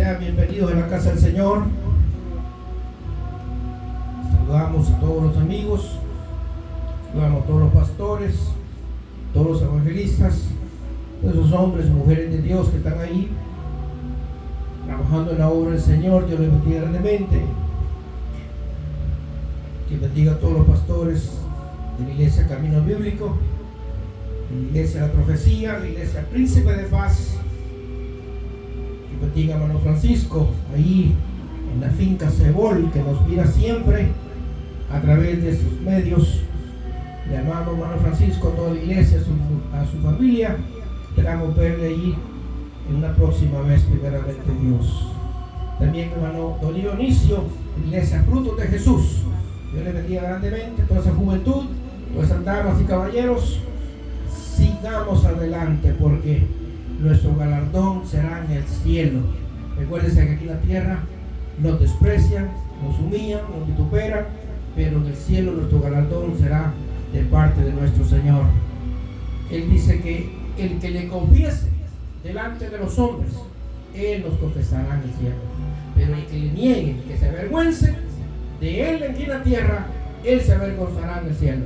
Sean bienvenidos a la casa del Señor. Saludamos a todos los amigos, saludamos a todos los pastores, todos los evangelistas, todos esos hombres y mujeres de Dios que están ahí trabajando en la obra del Señor. Dios les bendiga grandemente. Que bendiga a todos los pastores de la iglesia Camino Bíblico, de la iglesia La Profecía, la iglesia Príncipe de Paz. Que bendiga a hermano Francisco ahí en la finca Cebol, que nos mira siempre a través de sus medios. Le amamos, hermano Francisco, a toda la iglesia, a su familia. Esperamos verle allí en una próxima vez, primeramente Dios. También hermano don Dionisio, iglesia Frutos de Jesús. Dios le bendiga grandemente, toda esa juventud, todas esas damas y caballeros. Sigamos adelante, porque nuestro galardón será en el cielo. Recuérdense que aquí en la tierra nos desprecian, nos humillan, nos vituperan, pero en el cielo nuestro galardón será de parte de nuestro Señor. Él dice que el que le confiese delante de los hombres, Él nos confesará en el cielo. Pero el que le niegue, que se avergüence de Él aquí en la tierra, Él se avergonzará en el cielo.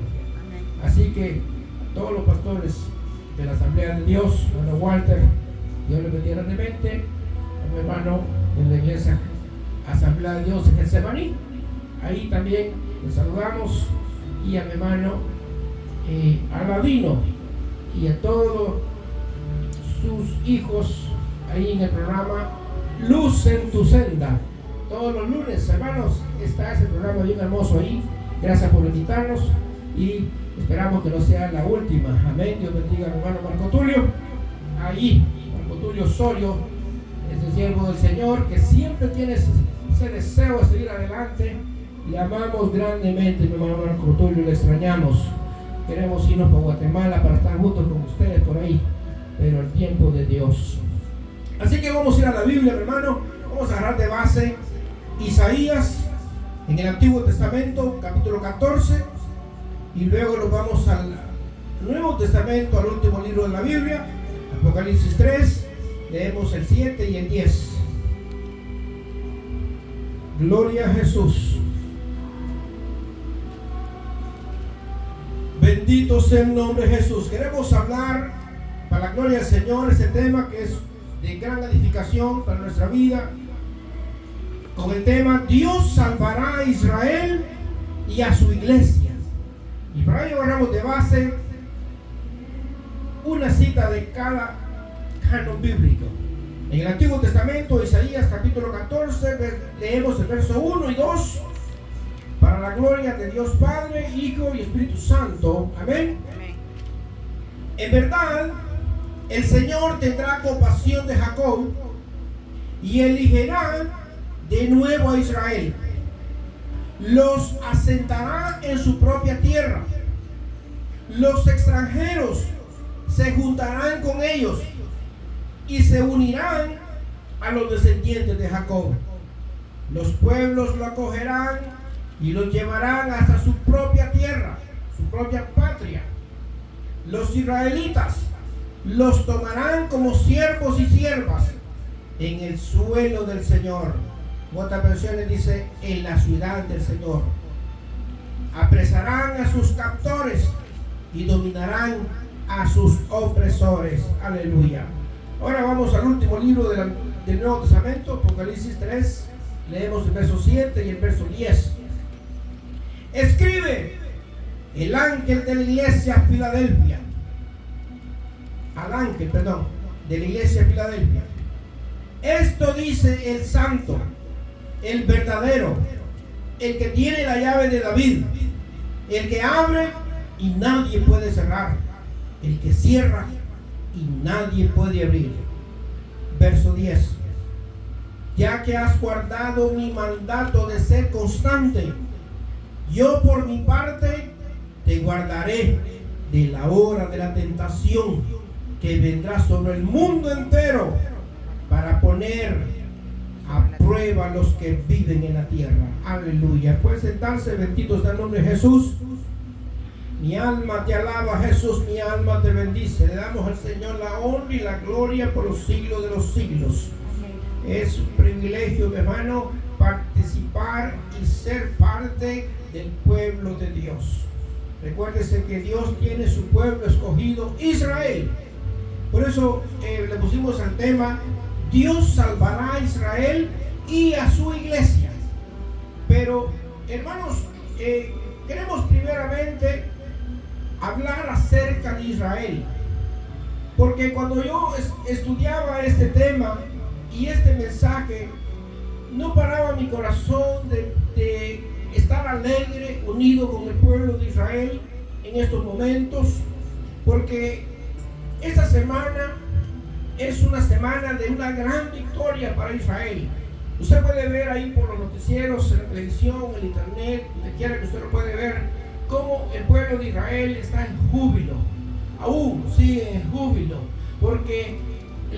Así que todos los pastores de la Asamblea de Dios, hermano Walter, Dios le bendiga grandemente, a mi hermano de la iglesia Asamblea de Dios en Getsemaní, ahí también les saludamos, y a mi hermano Aladino y a todos sus hijos ahí en el programa Luz en tu Senda. Todos los lunes, hermanos, está ese programa bien hermoso ahí. Gracias por invitarnos y esperamos que no sea la última. Amén. Dios bendiga a mi hermano Marco Tulio. Ahí, Marco Tulio Osorio, ese siervo del Señor que siempre tiene ese deseo de seguir adelante. Le amamos grandemente, mi hermano Marco Tulio, le extrañamos. Queremos irnos para Guatemala para estar juntos con ustedes por ahí, pero el tiempo de Dios. Así que vamos a ir a la Biblia, mi hermano. Vamos a agarrar de base Isaías en el Antiguo Testamento, capítulo 14, y luego nos vamos al Nuevo Testamento, al último libro de la Biblia, Apocalipsis 3, leemos el 7 y el 10. Gloria a Jesús. Bendito sea el nombre de Jesús. Queremos hablar, para la gloria del Señor, este tema que es de gran edificación para nuestra vida, con el tema Dios salvará a Israel y a su iglesia. Y para ello agarramos de base una cita de cada canon bíblico. En el Antiguo Testamento, Isaías capítulo 14, leemos el verso 1 y 2. Para la gloria de Dios Padre, Hijo y Espíritu Santo. Amén. Amén. En verdad, el Señor tendrá compasión de Jacob y elegirá de nuevo a Israel. Los asentará en su propia tierra. Los extranjeros se juntarán con ellos y se unirán a los descendientes de Jacob. Los pueblos lo acogerán y los llevarán hasta su propia tierra, su propia patria. Los israelitas los tomarán como siervos y siervas en el suelo del Señor. Otras versiones dice en la ciudad del Señor. Apresarán a sus captores y dominarán a sus opresores. Aleluya. Ahora vamos al último libro del Nuevo Testamento, Apocalipsis 3. Leemos el verso 7 y el verso 10. Escribe el ángel de la iglesia Filadelfia. Al ángel, perdón, de la iglesia Filadelfia. Esto dice el santo, el verdadero, el que tiene la llave de David, el que abre y nadie puede cerrar, el que cierra y nadie puede abrir. Verso 10. Ya que has guardado mi mandato de ser constante, yo por mi parte te guardaré de la hora de la tentación que vendrá sobre el mundo entero para poner a prueba a los que viven en la tierra. Aleluya. Puede sentarse, bendito sea el nombre de Jesús. Mi alma te alaba, Jesús, mi alma te bendice. Le damos al Señor la honra y la gloria por los siglos de los siglos. Es un privilegio, mi hermano, participar y ser parte del pueblo de Dios. Recuérdese que Dios tiene su pueblo escogido, Israel. Por eso le pusimos al tema: Dios salvará a Israel y a su iglesia. Pero, hermanos, queremos primeramente hablar acerca de Israel, porque cuando yo estudiaba este tema y este mensaje, no paraba mi corazón de estar alegre, unido con el pueblo de Israel en estos momentos, porque esta semana es una semana de una gran victoria para Israel. Usted puede ver ahí por los noticieros, en la televisión, en internet, donde quiera que usted lo puede ver, cómo el pueblo de Israel está en júbilo. Aún sigue en júbilo, porque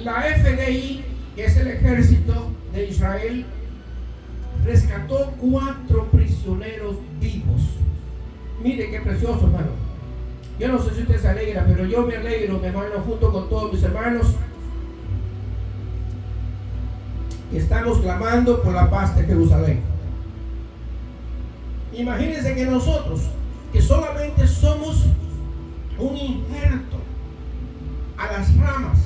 la FDI, que es el ejército de Israel, rescató 4 prisioneros vivos. Mire qué precioso, hermano. Yo no sé si usted se alegra, pero yo me alegro, mi hermano, junto con todos mis hermanos. Estamos clamando por la paz de Jerusalén. Imagínense que nosotros, que solamente somos un injerto a las ramas,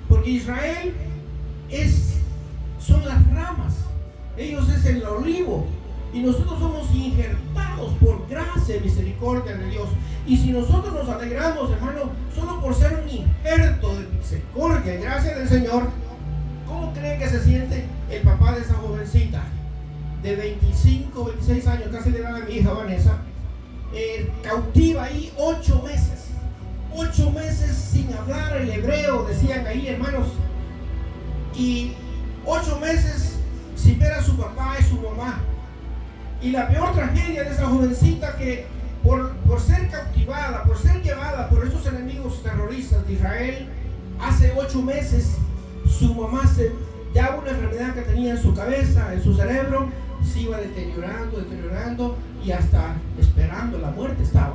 porque Israel son las ramas, ellos es el olivo, y nosotros somos injertados por gracia y misericordia de Dios. Y si nosotros nos alegramos, hermano, solo por ser un injerto de misericordia y gracia del Señor, ¿cómo creen que se siente el papá de esa jovencita de 25, 26 años, casi la edad de mi hija Vanessa, cautiva ahí 8 meses? 8 meses sin hablar el hebreo, decían ahí, hermanos, y 8 meses sin ver a su papá y su mamá. Y la peor tragedia de esa jovencita, que por ser cautivada, por ser llevada por esos enemigos terroristas de Israel, hace 8 meses su mamá ya una enfermedad que tenía en su cabeza, en su cerebro, se iba deteriorando, y hasta esperando la muerte estaba.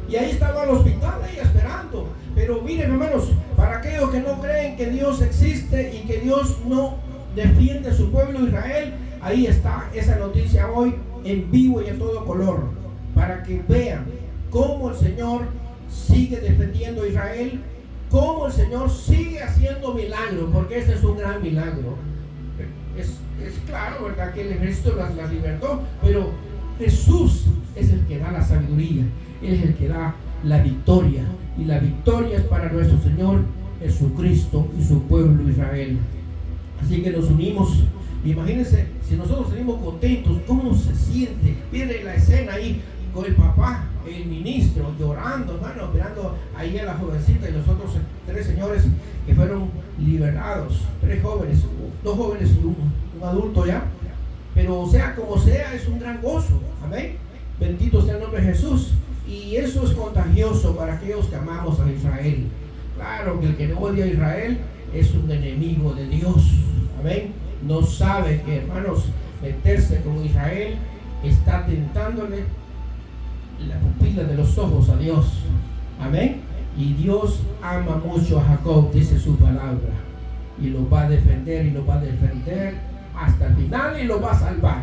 Y ahí estaba al hospital, ahí esperando. Pero miren, hermanos, para aquellos que no creen que Dios existe y que Dios no defiende a su pueblo Israel, ahí está esa noticia hoy en vivo y a todo color, para que vean cómo el Señor sigue defendiendo a Israel, cómo el Señor sigue haciendo milagros, porque este es un gran milagro. Es claro, ¿verdad?, que el ejército las libertó, pero Jesús es el que da la sabiduría, Él es el que da la victoria, y la victoria es para nuestro Señor Jesucristo y su pueblo Israel. Así que nos unimos. Imagínense, si nosotros salimos contentos, ¿cómo se siente? Viene la escena ahí con el papá, el ministro, llorando, hermano, mirando ahí a la jovencita y los otros 3 señores que fueron liberados. 3 jóvenes, 2 jóvenes y un adulto ya. Pero sea como sea, es un gran gozo. Amén. Bendito sea el nombre de Jesús. Y eso es contagioso para aquellos que amamos a Israel. Claro que el que odia a Israel es un enemigo de Dios. Amén. No sabe que, hermanos, meterse con Israel está tentándole la pupila de los ojos a Dios. Amén. Y Dios ama mucho a Jacob, dice su palabra, y lo va a defender, y lo va a defender hasta el final, y lo va a salvar.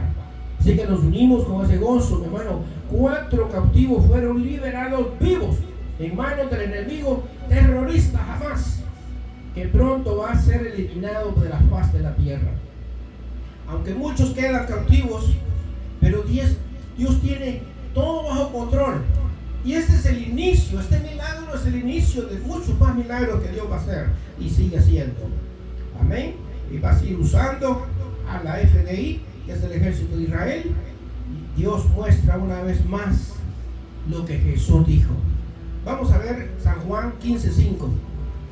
Así que nos unimos con ese gozo, mi hermano. 4 cautivos fueron liberados vivos en manos del enemigo terrorista Hamás, que pronto va a ser eliminado de la faz de la tierra. Aunque muchos quedan cautivos, pero Dios tiene todo bajo control. Y este es el inicio, este milagro es el inicio de muchos más milagros que Dios va a hacer y sigue haciendo. Amén. Y va a seguir usando a la FDI, que es el ejército de Israel. Dios muestra una vez más lo que Jesús dijo. Vamos a ver San Juan 15:5.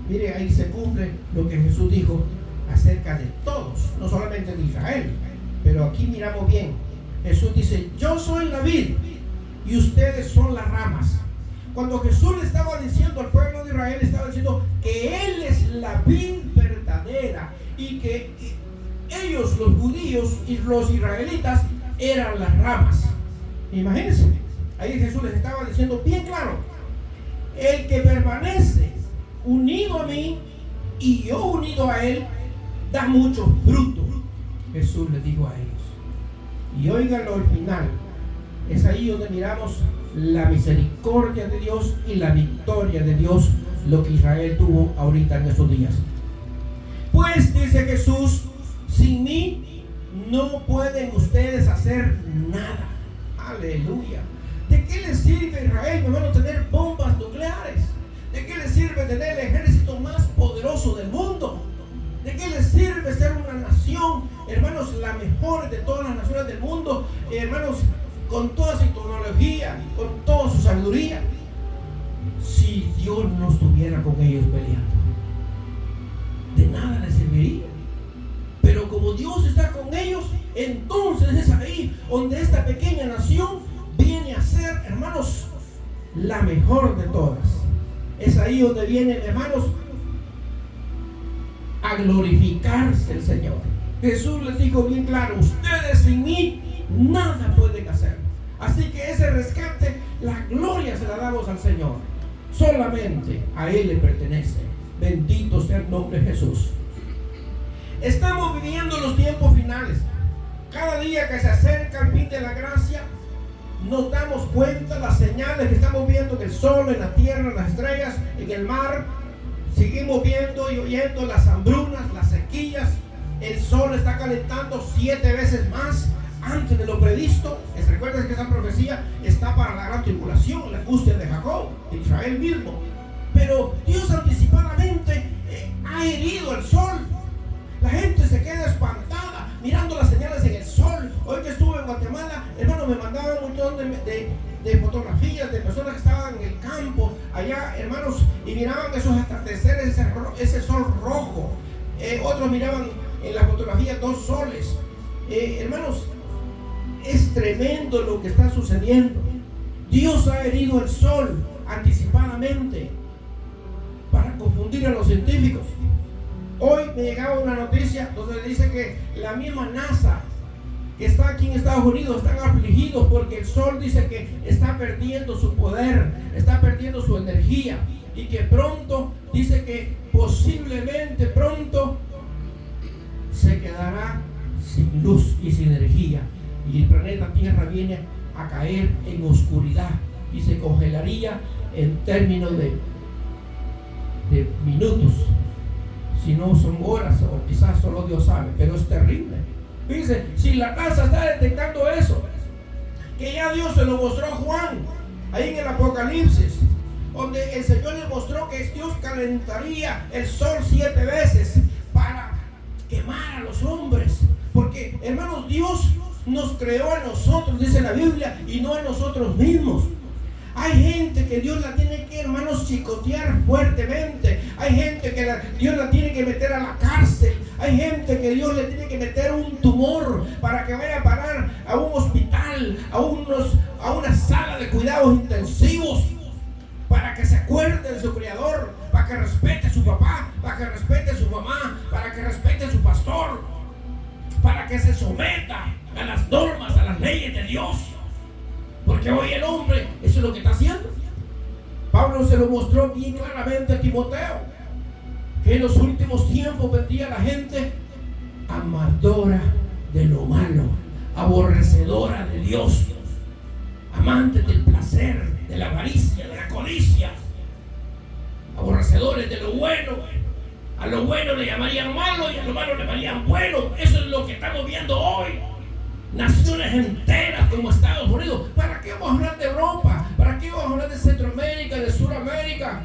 Mire, ahí se cumple lo que Jesús dijo acerca de todos, no solamente de Israel, pero aquí miramos bien. Jesús dice: yo soy la vid y ustedes son las ramas. Cuando Jesús le estaba diciendo al pueblo de Israel, estaba diciendo que Él es la vid verdadera y que ellos, los judíos y los israelitas, eran las ramas. Imagínense, ahí Jesús les estaba diciendo bien claro: el que permanece unido a mí y yo unido a Él, da mucho fruto. Jesús les dijo a ellos. Y óiganlo al final. Es ahí donde miramos la misericordia de Dios y la victoria de Dios, lo que Israel tuvo ahorita en estos días. Pues dice Jesús, sin mí no pueden ustedes hacer nada. Aleluya. ¿De qué les sirve a Israel, hermano, tener bombas nucleares? ¿De qué les sirve tener el ejército más poderoso del mundo? ¿De qué les sirve ser una nación, hermanos, la mejor de todas las naciones del mundo, hermanos, con toda su tecnología, con toda su sabiduría, si Dios no estuviera con ellos peleando? De nada les serviría. Pero como Dios está con ellos, entonces es ahí donde esta pequeña nación viene a ser, hermanos, la mejor de todas. Es ahí donde vienen, hermanos, a glorificarse el Señor. Jesús les dijo bien claro: ustedes sin mí nada pueden hacer. Así que ese rescate, la gloria se la damos al Señor. Solamente a Él le pertenece. Bendito sea el nombre de Jesús. Estamos viviendo los tiempos finales. Cada día que se acerca el fin de la gracia, nos damos cuenta las señales que estamos viendo en el sol, en la tierra, en las estrellas, en el mar. Seguimos viendo y oyendo las hambrunas, las sequías. El sol está calentando 7 veces más antes de lo previsto. Recuerden que esa profecía está para la gran tribulación, la angustia de Jacob, de Israel mismo. Pero Dios anticipadamente ha herido el sol. La gente se queda espantada mirando las señales en el sol. Hoy que estuve en Guatemala, hermano, me mandaban un montón de fotografías de personas que estaban en el campo allá, hermanos, y miraban esos atardeceres, ese sol rojo. Otros miraban en la fotografía 2 soles. Hermanos, es tremendo lo que está sucediendo. Dios ha herido el sol anticipadamente para confundir a los científicos. Hoy me llegaba una noticia donde dice que la misma NASA que está aquí en Estados Unidos están afligidos porque el sol dice que está perdiendo su poder, está perdiendo su energía, y que pronto, dice que posiblemente pronto se quedará sin luz y sin energía, y el planeta Tierra viene a caer en oscuridad y se congelaría en términos de minutos, si no son horas, o quizás solo Dios sabe, pero es terrible. Dice, si la NASA está detectando eso, que ya Dios se lo mostró a Juan, ahí en el Apocalipsis, donde el Señor le mostró que Dios calentaría el sol 7 veces para quemar a los hombres. Porque, hermanos, Dios nos creó a nosotros, dice la Biblia, y no a nosotros mismos. Hay gente que Dios la tiene que, hermanos, chicotear fuertemente. Hay gente que Dios la tiene que meter a la cárcel. Hay gente que Dios le tiene que meter un tumor para que vaya a parar a un hospital, a una sala de cuidados intensivos, para que se acuerde de su Creador, para que respete a su papá, para que respete a su mamá, para que respete a su pastor, para que se someta a las normas, a las leyes de Dios. Porque hoy el hombre, eso es lo que está haciendo. Pablo se lo mostró bien claramente a Timoteo, que en los últimos tiempos vendría la gente amadora de lo malo, aborrecedora de Dios, amantes del placer, de la avaricia, de la codicia, aborrecedores de lo bueno. A lo bueno le llamarían malo y a lo malo le llamarían bueno. Eso es lo que estamos viendo hoy. Naciones enteras como Estados Unidos. ¿Para qué vamos a hablar de Europa? ¿Para qué vamos a hablar de Centroamérica, de Suramérica?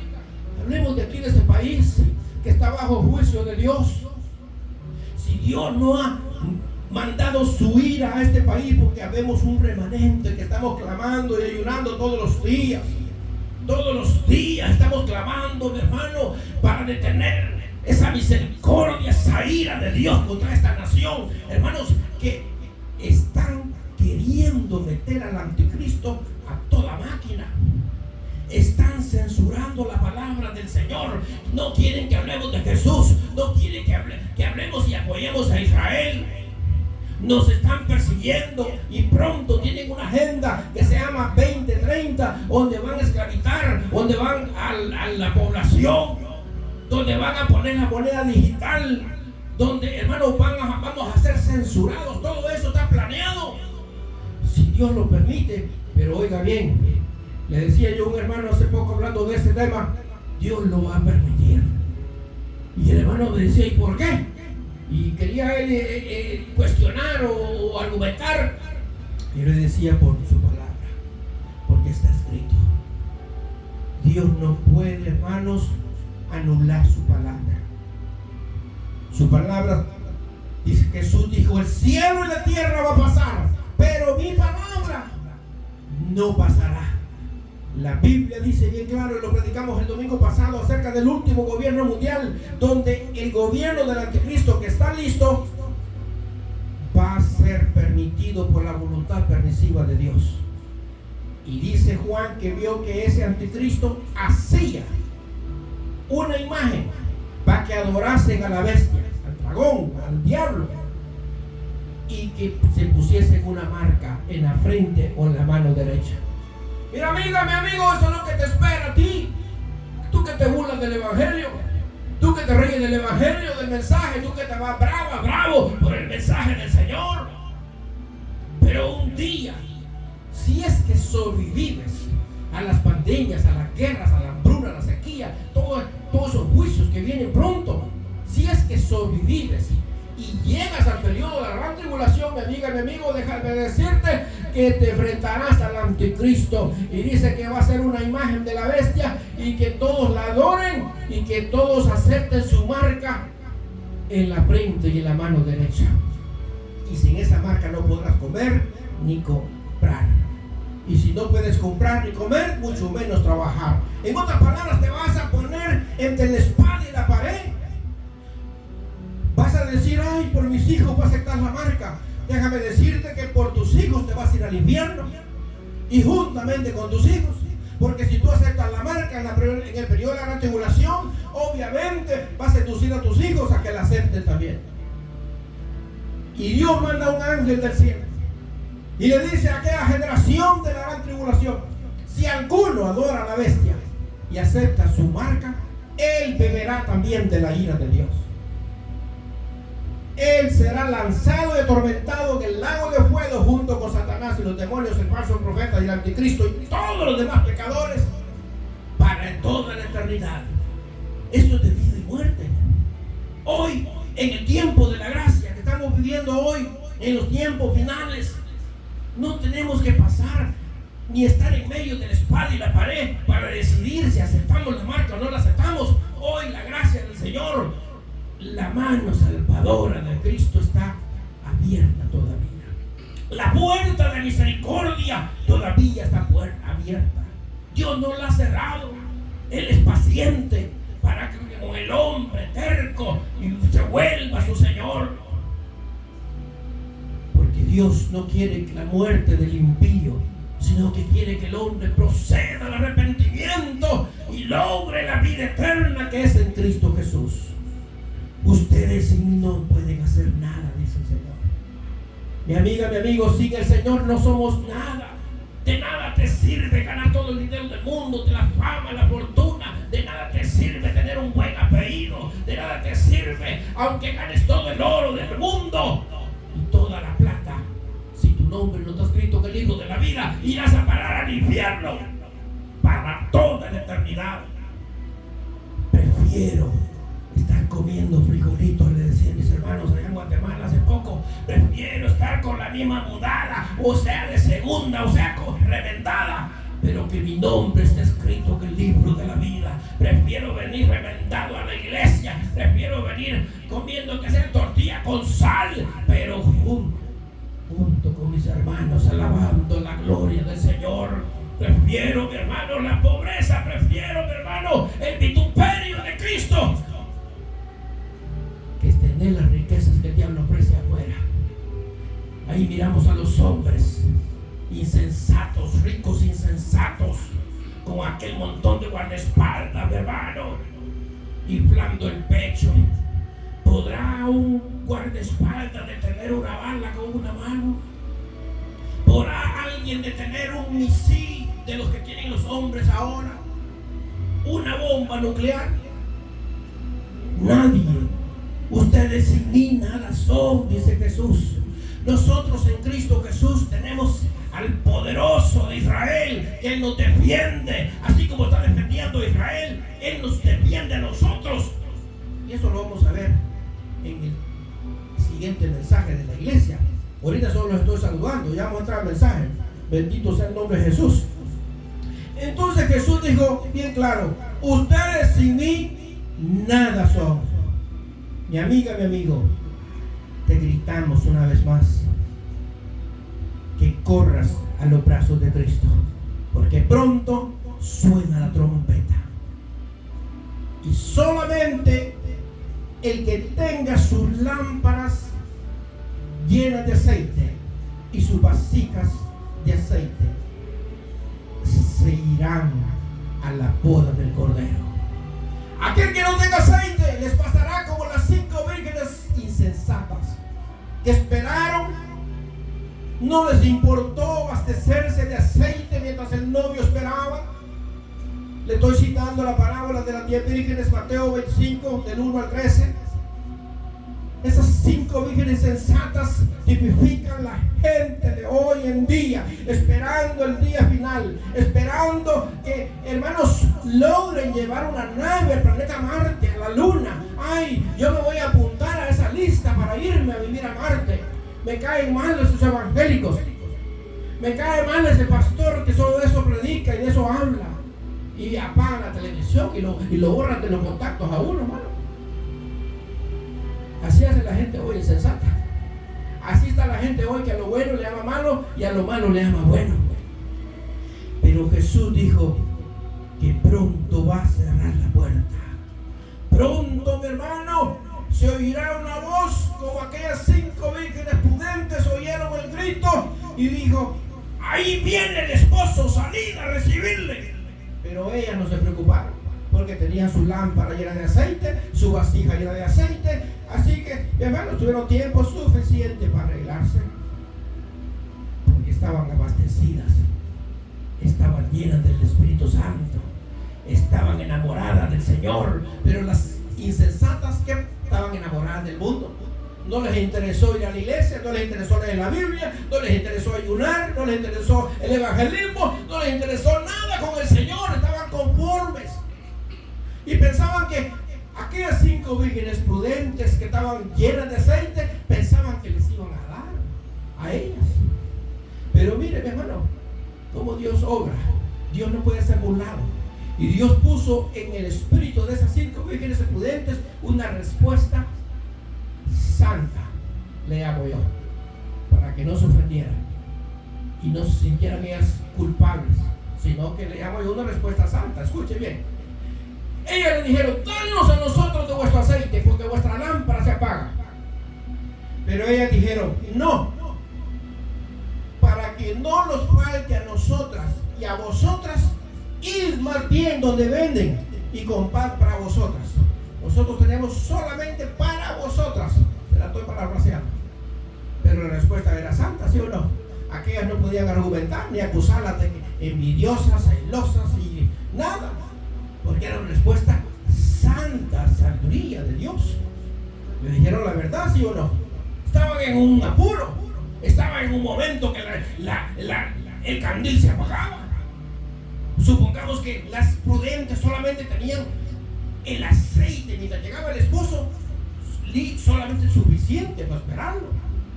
Hablemos de aquí, de este país que está bajo juicio de Dios. Si Dios no ha mandado su ira a este país, porque habemos un remanente que estamos clamando y ayunando todos los días. Todos los días estamos clamando, mi hermano, para detener esa misericordia, esa ira de Dios contra esta nación. Hermanos, que están queriendo meter al anticristo a toda máquina. Están censurando la palabra del Señor. No quieren que hablemos de Jesús. No quieren que hablemos y apoyemos a Israel. Nos están persiguiendo y pronto tienen una agenda que se llama 2030, donde van a esclavizar, donde van a la población, donde van a poner la moneda digital, donde, hermanos, vamos a hacer censurados, todo eso está planeado, si Dios lo permite. Pero oiga bien, le decía yo a un hermano hace poco hablando de este tema, Dios lo va a permitir. Y el hermano me decía, ¿y por qué? Y quería él cuestionar o argumentar. Yo le decía, por su palabra, porque está escrito. Dios no puede, hermanos, anular su palabra. Su palabra dice, Jesús dijo, el cielo y la tierra va a pasar, pero mi palabra no pasará. La Biblia dice bien claro, y lo predicamos el domingo pasado, acerca del último gobierno mundial, donde el gobierno del anticristo que está listo va a ser permitido por la voluntad permisiva de Dios. Y dice Juan que vio que ese anticristo hacía una imagen para que adorasen a la bestia, al dragón, al diablo, y que se pusiesen una marca en la frente o en la mano derecha. Mira, amiga, mi amigo, eso es lo que te espera a ti. Tú que te burlas del evangelio, tú que te ríes del evangelio, del mensaje, tú que te vas bravo por el mensaje del Señor. Pero un día, si es que sobrevives a las pandemias, a las guerras, a la hambruna, a la sequía, todos esos juicios que vienen pronto, si es que sobrevives y llegas al periodo de la gran tribulación, mi amiga, mi amigo, déjame decirte que te enfrentarás al anticristo. Y dice que va a ser una imagen de la bestia y que todos la adoren y que todos acepten su marca en la frente y en la mano derecha. Y sin esa marca no podrás comer ni comprar. Y si no puedes comprar ni comer, mucho menos trabajar. En otras palabras, te vas a poner entre la espada y la pared. Vas a decir, ay, por mis hijos voy a aceptar la marca. Déjame decirte que por tus hijos te vas a ir al infierno. Y juntamente con tus hijos. Porque si tú aceptas la marca en el periodo de la gran tribulación, obviamente vas a inducir a tus hijos a que la acepten también. Y Dios manda a un ángel del cielo y le dice a aquella generación de la gran tribulación: si alguno adora a la bestia y acepta su marca, él beberá también de la ira de Dios. Él será lanzado y atormentado en el lago de fuego junto con Satanás y los demonios, el falso profeta y el anticristo y todos los demás pecadores para toda la eternidad. Esto es de vida y muerte. Hoy, en el tiempo de la gracia que estamos viviendo hoy, en los tiempos finales, no tenemos que pasar ni estar en medio de la espada y la pared para decidir si aceptamos la marca o no la aceptamos. Hoy la gracia del Señor, la mano salvadora de Cristo está abierta todavía. La puerta de misericordia todavía está abierta. Dios no la ha cerrado. Él es paciente para que con el hombre terco se vuelva su Señor. Porque Dios no quiere la muerte del impío, sino que quiere que el hombre proceda al arrepentimiento y logre la vida eterna que es en Cristo Jesús. Ustedes no pueden hacer nada, dice el Señor. Mi amiga, mi amigo, sin el Señor no somos nada. De nada te sirve ganar todo el dinero del mundo, de la fama, la fortuna. De nada te sirve tener un buen apellido. De nada te sirve, aunque ganes todo el oro del mundo y toda la plata. Si tu nombre no está escrito en el libro de la vida, irás a parar al infierno para toda la eternidad. Prefiero estar comiendo frijolitos, le decían mis hermanos allá en Guatemala hace poco. Prefiero estar con la misma mudada, o sea de segunda, o sea revendada, pero que mi nombre esté escrito en el libro de la vida. Prefiero venir reventado a la iglesia, prefiero venir comiendo que sea tortilla con sal, pero junto con mis hermanos alabando la gloria del Señor. Prefiero, mi hermano, la pobreza, prefiero, mi hermano, el vituperio de Cristo, que es tener las riquezas que el diablo ofrece afuera. Ahí miramos a los hombres insensatos, ricos insensatos, con aquel montón de guardaespaldas, mi hermano, inflando el pecho. ¿Podrá un guardaespaldas detener una bala con una mano? ¿Podrá alguien detener un misil de los que tienen los hombres ahora? ¿Una bomba nuclear? Nadie. Ustedes sin mí nada son, dice Jesús. Nosotros en Cristo Jesús tenemos al poderoso de Israel, que Él nos defiende. Así como está defendiendo a Israel, Él nos defiende a nosotros. Y eso lo vamos a ver en el siguiente mensaje de la iglesia. Ahorita solo los estoy saludando, ya vamos a entrar al mensaje. Bendito sea el nombre de Jesús. Entonces Jesús dijo bien claro: ustedes sin mí nada son. Mi amiga, mi amigo, te gritamos una vez más que corras a los brazos de Cristo, porque pronto suena la trompeta. Y solamente el que tenga sus lámparas llenas de aceite y sus vasijas de aceite se irán a la boda del Cordero. Aquel que no tenga aceite les pasará como las 5 vírgenes insensatas que esperaron. No les importó abastecerse de aceite mientras el novio esperaba. Le estoy citando la parábola de las 10 vírgenes, Mateo 25, del 1 al 13. Esas 5 vírgenes sensatas tipifican la gente de hoy en día, esperando el día final, esperando que, hermanos, logren llevar una nave al planeta Marte, a la Luna. Ay, yo me voy a apuntar a esa lista para irme a vivir a Marte. Me caen mal esos evangélicos, me cae mal ese pastor que solo de eso predica y de eso habla, y apagan la televisión y lo borran de los contactos a uno, hermano. Así hace la gente hoy insensata. Así está la gente hoy, que a lo bueno le llama malo y a lo malo le llama bueno. Pero Jesús dijo que pronto va a cerrar la puerta. Pronto, mi hermano, se oirá una voz como aquellas 5 vírgenes prudentes oyeron el grito y dijo: ahí viene el esposo, salid a recibirle. Pero ellas no se preocuparon, porque tenían su lámpara llena de aceite, su vasija llena de aceite. Así que, hermanos, tuvieron tiempo suficiente para arreglarse, porque estaban abastecidas, estaban llenas del Espíritu Santo, estaban enamoradas del Señor. Pero las insensatas, que estaban enamoradas del mundo, no les interesó ir a la iglesia, no les interesó leer la Biblia, no les interesó ayunar, no les interesó el evangelismo, no les interesó nada con el Señor. Estaban conformes y pensaban que aquellas 5 vírgenes prudentes que estaban llenas de aceite pensaban que les iban a dar a ellas. Pero mire, mi hermano, cómo Dios obra. Dios no puede ser burlado. Y Dios puso en el espíritu de esas 5 vírgenes prudentes una respuesta santa, le llamo yo, para que no se ofendieran y no se sintieran ellas culpables, sino que le llamo yo una respuesta santa. Escuche bien. Ellas le dijeron: danos a nosotros de vuestro aceite, porque vuestra lámpara se apaga. Pero ellas dijeron: no, para que no nos falte a nosotras y a vosotras, id más bien donde venden y comprad para vosotras. Nosotros tenemos solamente para vosotras. Se la estoy parafraseando, pero la respuesta era santa, ¿sí o no? Aquellas no podían argumentar ni acusarlas de envidiosas, celosas y nada, porque era una respuesta santa, sabiduría de Dios. Le dijeron la verdad, ¿sí o no? Estaban en un apuro, estaban en un momento que el candil se apagaba. Supongamos que las prudentes solamente tenían el aceite mientras llegaba el esposo, solamente suficiente para esperarlo.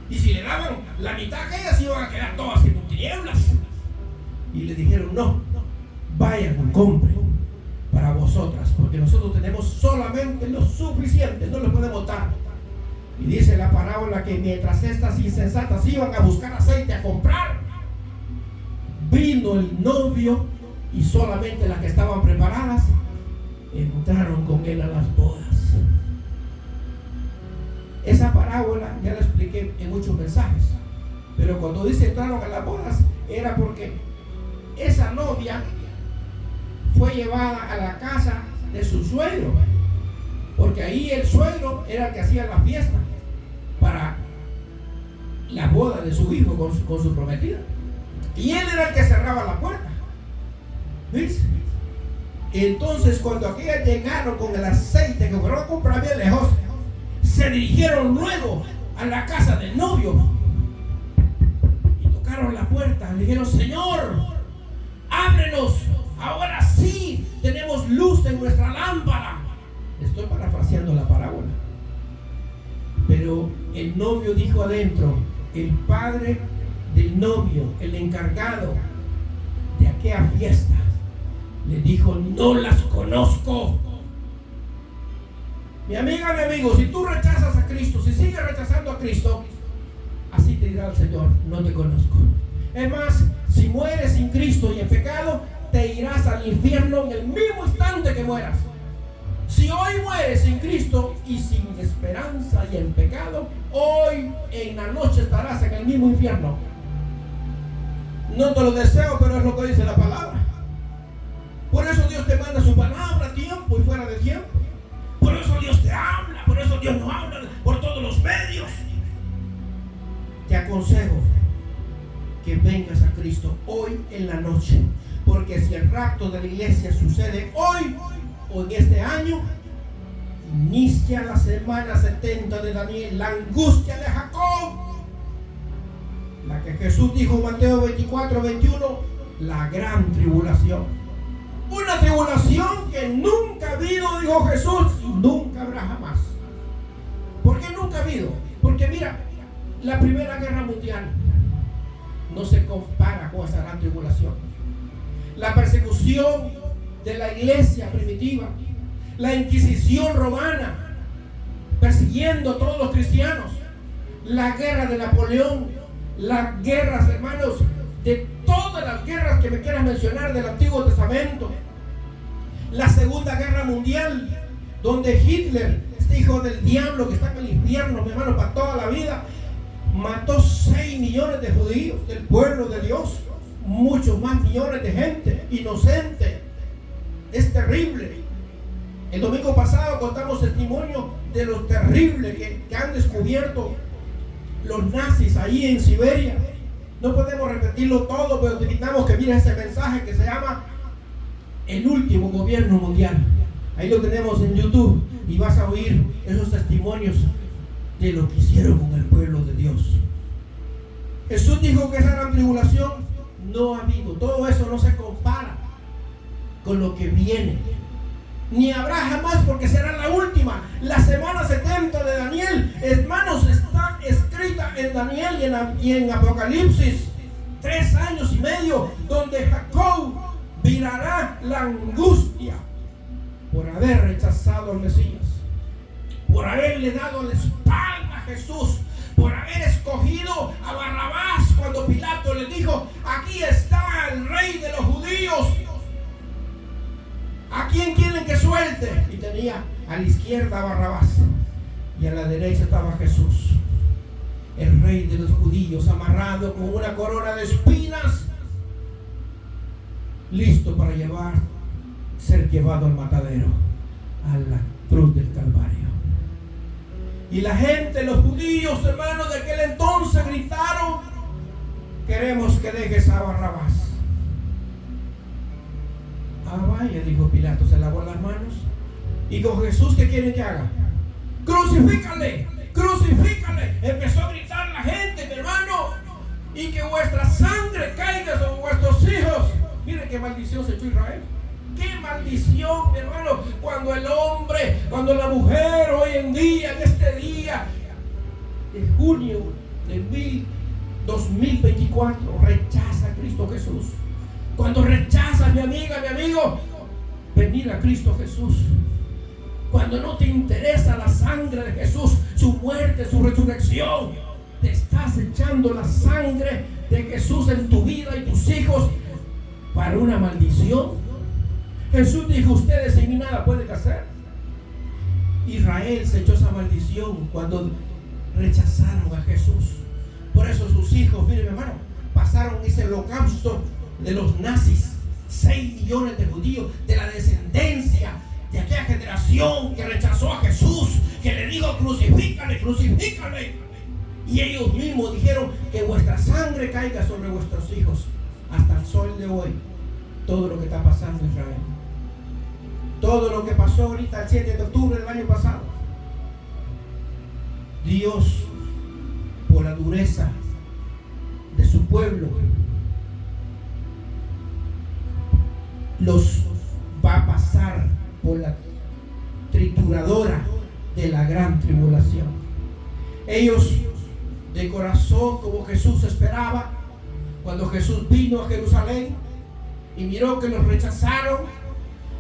Y si le daban la mitad, ellas iban a quedar todas en tinieblas. Y le dijeron: no, vayan, compren para vosotras, porque nosotros tenemos solamente lo suficiente, no lo podemos dar. Y dice la parábola que mientras estas insensatas iban a buscar aceite a comprar, vino el novio y solamente las que estaban preparadas entraron con él a las bodas. Esa parábola ya la expliqué en muchos mensajes, pero cuando dice entraron a las bodas, era porque esa novia fue llevada a la casa de su suegro, porque ahí el suegro era el que hacía la fiesta para la boda de su hijo con su prometida, y él era el que cerraba la puerta. ¿Ves? Entonces, cuando aquellas llegaron con el aceite que fueron a comprar bien lejos, se dirigieron luego a la casa del novio y tocaron la puerta. Le dijeron: Señor, ábrenos, ahora sí tenemos luz en nuestra lámpara. Estoy parafraseando la parábola. Pero el novio dijo adentro, el padre del novio, el encargado de aquella fiesta, le dijo: no las conozco. Mi amiga, mi amigo, si tú rechazas a Cristo, si sigues rechazando a Cristo, así te dirá el Señor: no te conozco. Es más, si mueres sin Cristo y en pecado, te irás al infierno en el mismo instante que mueras. Si hoy mueres sin Cristo y sin esperanza y en pecado, hoy en la noche estarás en el mismo infierno. No te lo deseo, pero es lo que dice la palabra. Por eso Dios te manda su palabra a tiempo y fuera de tiempo. Por eso Dios te habla, por eso Dios nos habla por todos los medios. Te aconsejo que vengas a Cristo hoy en la noche, porque si el rapto de la iglesia sucede hoy o en este año, inicia la semana 70 de Daniel, la angustia de Jacob, la que Jesús dijo en Mateo 24, 21, la gran tribulación. Una tribulación que nunca ha habido, dijo Jesús, y nunca habrá jamás. ¿Por qué nunca ha habido? Porque mira, la Primera Guerra Mundial no se compara con esa gran tribulación. La persecución de la iglesia primitiva, la Inquisición romana persiguiendo a todos los cristianos, la guerra de Napoleón, las guerras, hermanos, de todas las guerras que me quieras mencionar del Antiguo Testamento, la Segunda Guerra Mundial, donde Hitler, este hijo del diablo que está en el infierno, mi hermano, para toda la vida, mató 6 millones de judíos del pueblo de Dios, muchos más millones de gente inocente. Es terrible. El domingo pasado contamos testimonio de lo terrible que han descubierto los nazis ahí en Siberia. No podemos repetirlo todo, pero te invitamos que mires ese mensaje que se llama El último gobierno mundial. Ahí lo tenemos en YouTube y vas a oír esos testimonios de lo que hicieron con el pueblo de Dios. Jesús dijo que esa gran tribulación no ha habido. Todo eso no se compara con lo que viene, ni habrá jamás, porque será la última. La semana 70 de Daniel, hermanos, está escrita en Daniel y en Apocalipsis. 3 años y medio donde Jacob virará la angustia por haber rechazado al Mesías, por haberle dado la espalda a Jesús, por haber escogido a Barrabás cuando Pilato le dijo: aquí está el rey de los judíos, ¿a quién quieren que suelte? Y tenía a la izquierda a Barrabás y a la derecha estaba Jesús, el rey de los judíos, amarrado con una corona de espinas, listo para ser llevado al matadero, a la cruz del Calvario. Y la gente, los judíos, hermanos, de aquel entonces gritaron: queremos que dejes a Barrabás. Ah, vaya, dijo Pilato, se lavó las manos. Y con Jesús, ¿qué quieren que haga? ¡Crucifícale! ¡Crucifícale! Empezó a gritar la gente, mi hermano, y que vuestra sangre caiga sobre vuestros hijos. Miren qué maldición se echó Israel. ¡Qué maldición, mi hermano! Cuando el hombre, cuando la mujer hoy en día, en este día de junio del 2024, rechaza a Cristo Jesús. Cuando rechazas, mi amiga, mi amigo, venir a Cristo Jesús. Cuando no te interesa la sangre de Jesús, su muerte, su resurrección, te estás echando la sangre de Jesús en tu vida y tus hijos para una maldición. Jesús dijo: ustedes sin mí nada pueden hacer. Israel se echó esa maldición cuando rechazaron a Jesús. Por eso sus hijos, miren, hermano, pasaron ese holocausto de los nazis. 6 millones de judíos, de la descendencia de aquella generación que rechazó a Jesús, que le dijo: crucifícale, crucifícale. Y ellos mismos dijeron: que vuestra sangre caiga sobre vuestros hijos. Hasta el sol de hoy, todo lo que está pasando en Israel, todo lo que pasó ahorita el 7 de octubre del año pasado, Dios, por la dureza de su pueblo, los va a pasar por la trituradora de la gran tribulación. Ellos, de corazón, como Jesús esperaba, cuando Jesús vino a Jerusalén y miró que los rechazaron,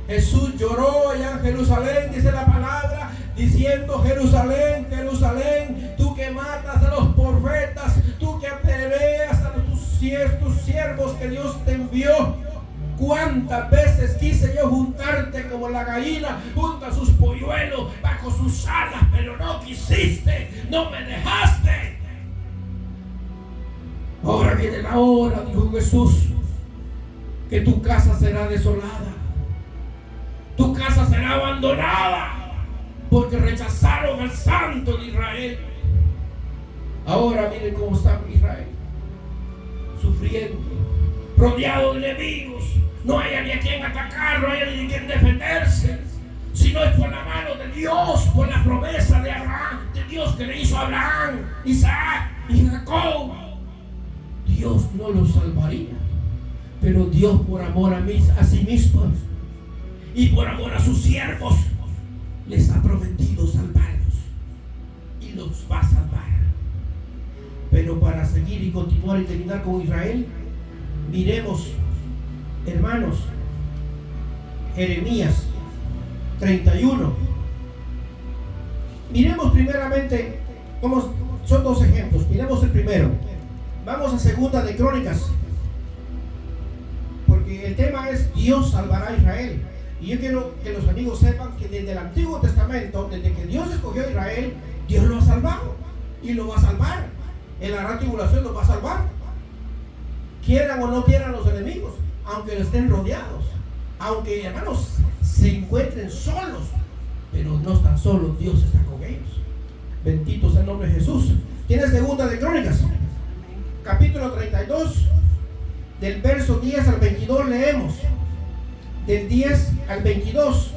Jesús lloró allá en Jerusalén, dice la palabra, diciendo: Jerusalén, Jerusalén, tú que matas a los profetas, tú que apedreas a tus siervos que Dios te envió. Cuántas veces quise yo juntarte como la gallina junta sus polluelos bajo sus alas, pero no quisiste, no me dejaste. Ahora viene la hora, dijo Jesús, que tu casa será desolada, tu casa será abandonada, porque rechazaron al Santo de Israel. Ahora miren cómo está Israel, sufriendo, rodeado de enemigos. No hay ni a quien atacar, no hay ni a quien defenderse, sino es por la mano de Dios, por la promesa de Abraham, de Dios que le hizo a Abraham, Isaac y Jacob. Dios no los salvaría, pero Dios, por amor a sí mismo y por amor a sus siervos, les ha prometido salvarlos y los va a salvar. Pero para seguir y continuar y terminar con Israel, miremos, hermanos, Jeremías 31. Miremos primeramente, son dos ejemplos. Miremos el primero. Vamos a Segunda de Crónicas, porque el tema es: Dios salvará a Israel. Y yo quiero que los amigos sepan que desde el Antiguo Testamento, desde que Dios escogió a Israel, Dios lo ha salvado y lo va a salvar. En la gran tribulación lo va a salvar, quieran o no quieran los enemigos, aunque estén rodeados, aunque, hermanos, se encuentren solos, pero no están solos, Dios está con ellos. Bendito sea el nombre de Jesús. Tiene Segunda de Crónicas, capítulo 32, del verso 10 al 22 leemos. Del 10 al 22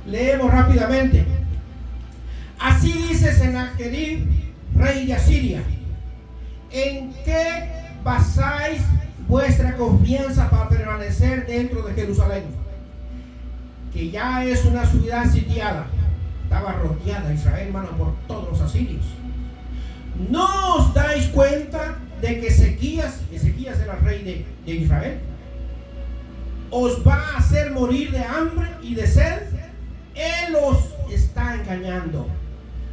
leemos rápidamente. Así dice Sennacherib, rey de Asiria: ¿en qué basáis vuestra confianza para permanecer dentro de Jerusalén, que ya es una ciudad sitiada? Estaba rodeada Israel, hermano, por todos los asirios. ¿No os dais cuenta de que Ezequías era el rey de Israel, os va a hacer morir de hambre y de sed? Él os está engañando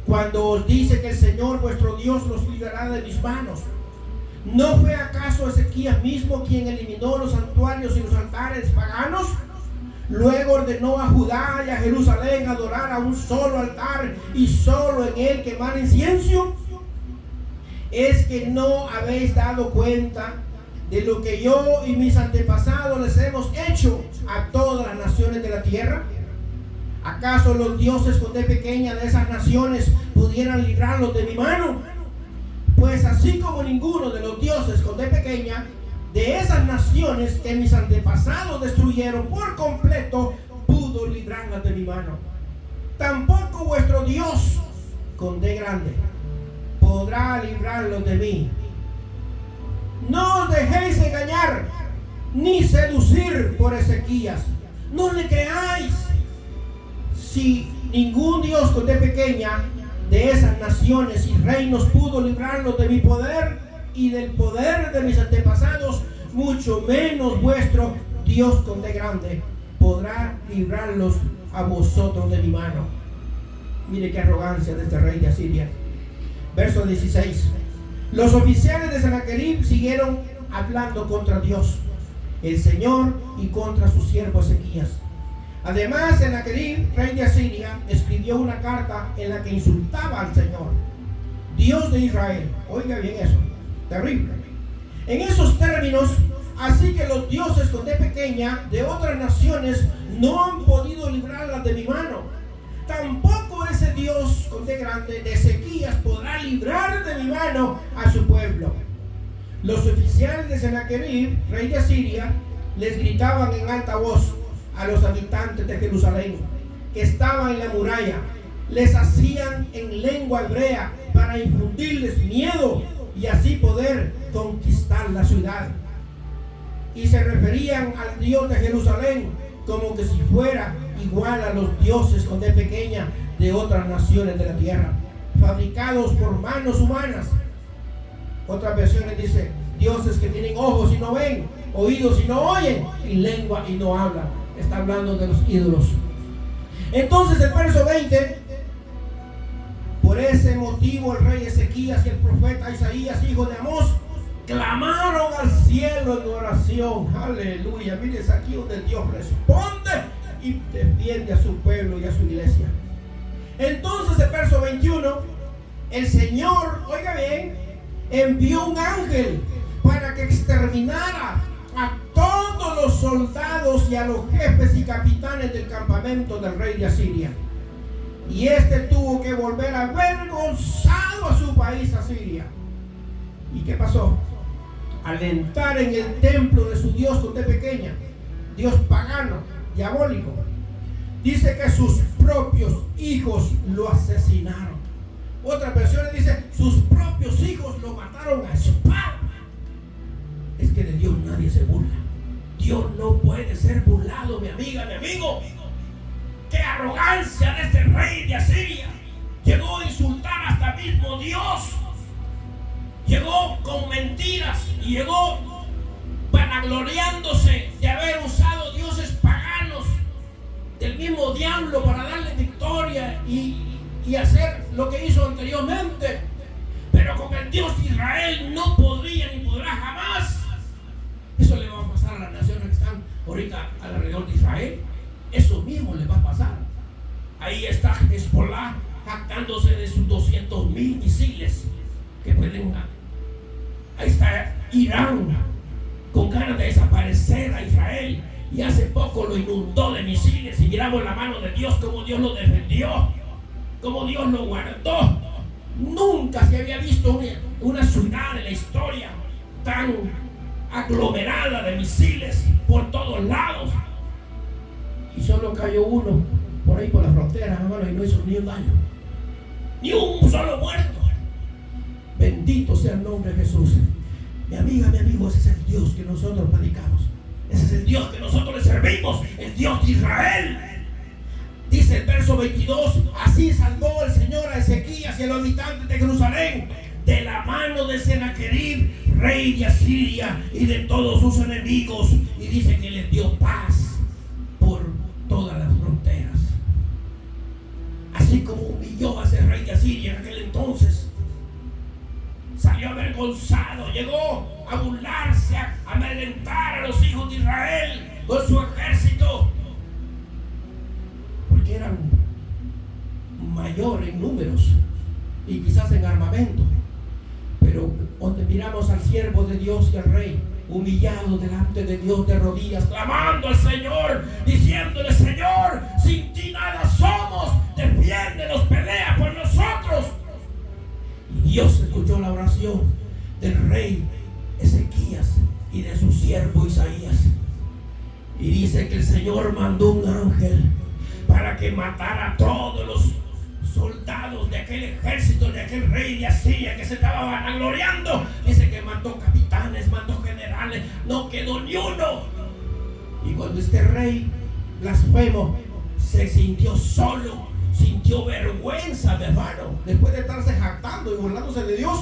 cuando os dice que el Señor vuestro Dios los librará de mis manos. ¿No fue acaso Ezequías mismo quien eliminó los santuarios y los altares paganos? Luego ordenó a Judá y a Jerusalén adorar a un solo altar y solo en él quemar incienso. ¿Es que no habéis dado cuenta de lo que yo y mis antepasados les hemos hecho a todas las naciones de la tierra? ¿Acaso los dioses con D pequeña de esas naciones pudieran librarlos de mi mano? Pues así como ninguno de los dioses con D pequeña de esas naciones que mis antepasados destruyeron por completo pudo librarlas de mi mano, tampoco vuestro Dios con D grande podrá librarlos de mí. No os dejéis engañar ni seducir por Ezequías, no le creáis. Si ningún Dios con D pequeña de esas naciones y reinos pudo librarlos de mi poder y del poder de mis antepasados, mucho menos vuestro Dios con D grande podrá librarlos a vosotros de mi mano. Mire qué arrogancia de este rey de Asiria. Verso 16. Los oficiales de Sennacherib siguieron hablando contra Dios, el Señor, y contra su siervo Ezequías. Además, Sennacherib, rey de Asiria, escribió una carta en la que insultaba al Señor, Dios de Israel. Oiga bien eso, terrible. En esos términos: así que los dioses con D pequeña de otras naciones no han podido librarlas de mi mano, tampoco ese Dios con D grande de Ezequías podrá librar de mi mano a su pueblo. Los oficiales de Sennacherib, rey de Asiria, les gritaban en alta voz a los habitantes de Jerusalén que estaban en la muralla. Les hacían en lengua hebrea para infundirles miedo y así poder conquistar la ciudad. Y se referían al Dios de Jerusalén como que si fuera igual a los dioses con D pequeña de otras naciones de la tierra, fabricados por manos humanas. Otras versiones dice dioses que tienen ojos y no ven, oídos y no oyen, y lengua y no hablan. Está hablando de los ídolos. Entonces el verso 20: por ese motivo el rey Ezequías y el profeta Isaías, hijo de Amós, clamaron al cielo en oración. Aleluya. Miren aquí donde Dios responde y defiende a su pueblo y a su iglesia. Entonces el verso 21: el Señor, oiga bien, envió un ángel para que exterminara a todos los soldados y a los jefes y capitanes del campamento del rey de Asiria. Y este tuvo que volver avergonzado a su país, Asiria. ¿Y qué pasó? Al entrar en el templo de su Dios con D pequeña, Dios pagano, diabólico, dice que sus propios hijos lo asesinaron. Otras versiones dice sus propios hijos lo mataron a espada. Es que de Dios nadie se burla. Dios no puede ser burlado, mi amiga, mi amigo. ¡Qué arrogancia de este rey de Asiria! Llegó a insultar hasta mismo Dios. Llegó con mentiras y llegó vanagloriándose de haber usado dioses paganos del mismo diablo para darle victoria y hacer lo que hizo anteriormente. Pero con el Dios de Israel no podría ni podrá jamás. Eso le va a pasar a las naciones que están ahorita alrededor de Israel. Eso mismo le va a pasar. Ahí está Hezbollah jactándose de sus 200,000 misiles que pueden. Ahí está Irán con ganas de desaparecer a Israel, y hace poco lo inundó de misiles, y miramos la mano de Dios, como Dios lo defendió, como Dios lo guardó. Nunca se había visto una ciudad en la historia tan aglomerada de misiles por todos lados, y solo cayó uno por ahí por la frontera, hermano, y no hizo ni un daño, ni un solo muerto. Bendito sea el nombre de Jesús. Mi amiga, mi amigo, ese es el Dios que nosotros predicamos. Ese es el Dios que nosotros le servimos, el Dios de Israel. Dice el verso 22: así salvó el Señor a Ezequías y a los habitantes de Jerusalén de la mano de Sennacherib, rey de Asiria, y de todos sus enemigos. Y dice que les dio paz por todas las fronteras. Así como humilló a ese rey de Asiria en aquel entonces, salió avergonzado, llegó a burlarse, a amedrentar a los hijos de Israel con su ejército, porque eran mayores en números y quizás en armamento. Pero donde miramos al siervo de Dios y al rey humillado delante de Dios de rodillas, clamando al Señor, diciéndole: Señor, sin ti nada somos, defiéndenos, pelea por nosotros. Y Dios escuchó la oración del rey Ezequías y de su siervo Isaías, y dice que el Señor mandó un ángel para que matara a todos los soldados de aquel ejército, de aquel rey de Asiria que se estaba vanagloriando. Dice que mató capitanes, mató generales, no quedó ni uno. Y cuando este rey blasfemo se sintió solo, sintió vergüenza, mi hermano, después de estarse jactando y burlándose de Dios,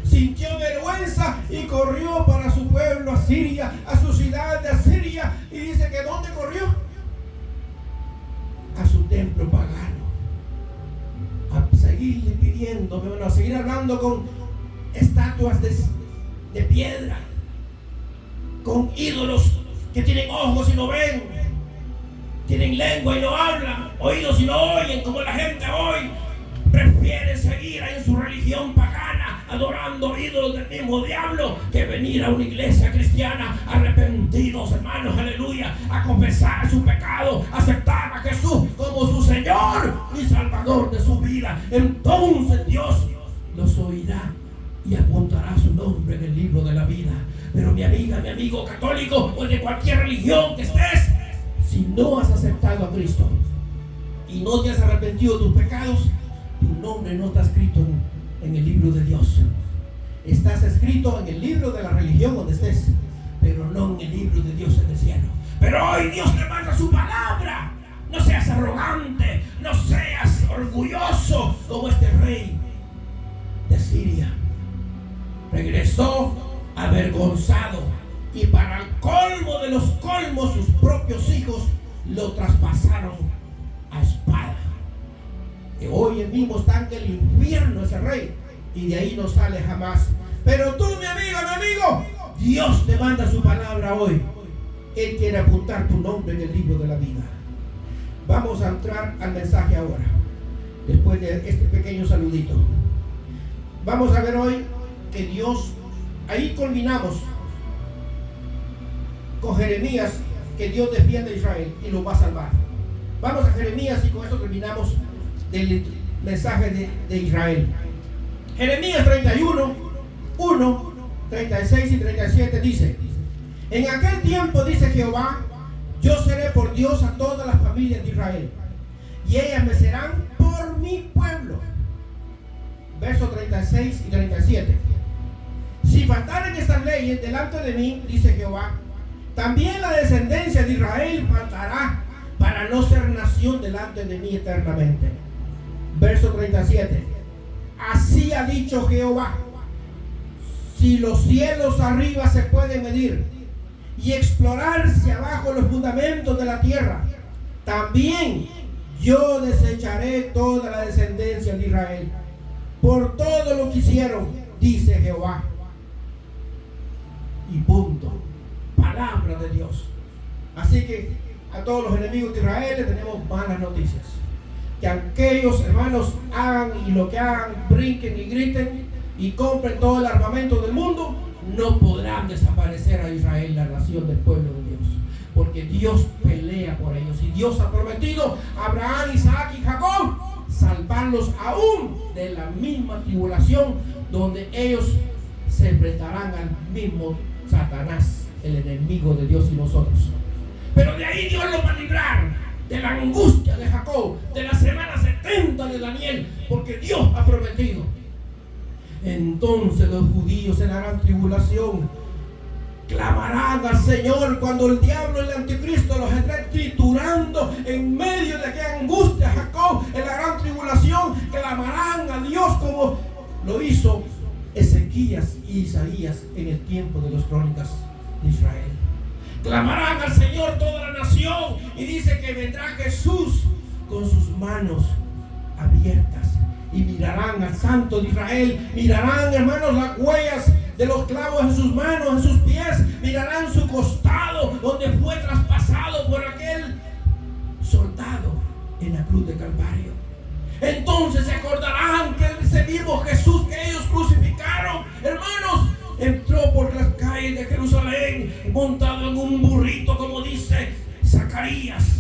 sintió vergüenza y corrió para su pueblo Asiria, a su ciudad de Asiria. Y dice que ¿dónde corrió? A su templo pagano, a seguirle pidiendo, mi hermano, a seguir hablando con estatuas de piedra, con ídolos que tienen ojos y no ven, tienen lengua y no hablan, oídos y no oyen, como la gente hoy prefiere seguir en su religión pagana, adorando ídolos del mismo diablo, que venir a una iglesia cristiana arrepentidos, hermanos, aleluya, a confesar su pecado, aceptar a Jesús como su Señor y Salvador de su vida. Entonces Dios los oirá y apuntará su nombre en el libro de la vida. Pero mi amiga, mi amigo católico, o de cualquier religión que estés, si no has aceptado a Cristo y no te has arrepentido de tus pecados, tu nombre no está escrito en el libro de Dios. Estás escrito en el libro de la religión donde estés, pero no en el libro de Dios en el cielo. Pero hoy Dios te manda su palabra. No seas arrogante, no seas orgulloso como este rey de Siria. Regresó avergonzado, y para el colmo de los colmos, sus propios hijos lo traspasaron a espada. Que hoy mismo está en el infierno ese rey, y de ahí no sale jamás. Pero tú, mi amigo, Dios te manda su palabra hoy. Él quiere apuntar tu nombre en el libro de la vida. Vamos a entrar al mensaje ahora, después de este pequeño saludito. Vamos a ver hoy que Dios, ahí culminamos con Jeremías, que Dios defiende a Israel y lo va a salvar. Vamos a Jeremías y con esto terminamos del mensaje de Israel. Jeremías 31, 1, 36 y 37 dice: en aquel tiempo, dice Jehová, yo seré por Dios a todas las familias de Israel, y ellas me serán por mi pueblo. Versos 36 y 37. Si faltaren estas leyes delante de mí, dice Jehová, también la descendencia de Israel faltará, para no ser nación delante de mí eternamente. Verso 37. Así ha dicho Jehová: si los cielos arriba se pueden medir y explorarse abajo los fundamentos de la tierra, también yo desecharé toda la descendencia de Israel por todo lo que hicieron, dice Jehová. Y punto. Palabra de Dios. Así que a todos los enemigos de Israel les tenemos malas noticias. Que aquellos hermanos hagan y lo que hagan, brinquen y griten y compren todo el armamento del mundo, no podrán desaparecer a Israel, la nación del pueblo de Dios, porque Dios pelea por ellos, y Dios ha prometido a Abraham, Isaac y Jacob salvarlos aún de la misma tribulación donde ellos se enfrentarán al mismo Satanás, el enemigo de Dios y nosotros. Pero de ahí Dios los va a librar de la angustia de Jacob, de la semana 70 de Daniel, porque Dios ha prometido. Entonces los judíos en la gran tribulación clamarán al Señor cuando el diablo, el anticristo, los esté triturando en medio de aquella angustia. Jacob en la gran tribulación clamarán a Dios como lo hizo Ezequías y Isaías en el tiempo de las crónicas de Israel. Clamarán al Señor toda la nación, y dice que vendrá Jesús con sus manos abiertas y mirarán al Santo de Israel. Mirarán, hermanos, las huellas de los clavos en sus manos, en sus pies. Mirarán su costado donde fue traspasado por aquel soldado en la cruz de Calvario. Entonces se acordarán que ese mismo Jesús que ellos crucificaron, hermanos, entró por las calles de Jerusalén montado en un burrito, como dice Zacarías.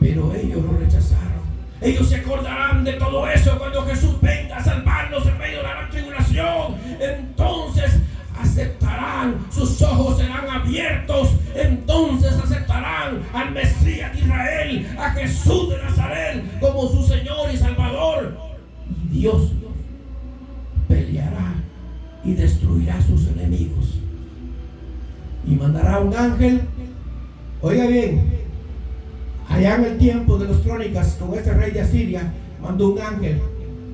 Pero ellos lo rechazaron. Ellos se acordarán de todo eso cuando Jesús venga a salvarlos en medio de la gran tribulación. Entonces aceptarán, sus ojos serán abiertos. Entonces aceptarán al Mesías de Israel, a Jesús de Nazaret, como su Señor y Salvador. Y Dios peleará y destruirá a sus enemigos, y mandará un ángel. Oiga bien, allá en el tiempo de las crónicas, con este rey de Asiria, mandó un ángel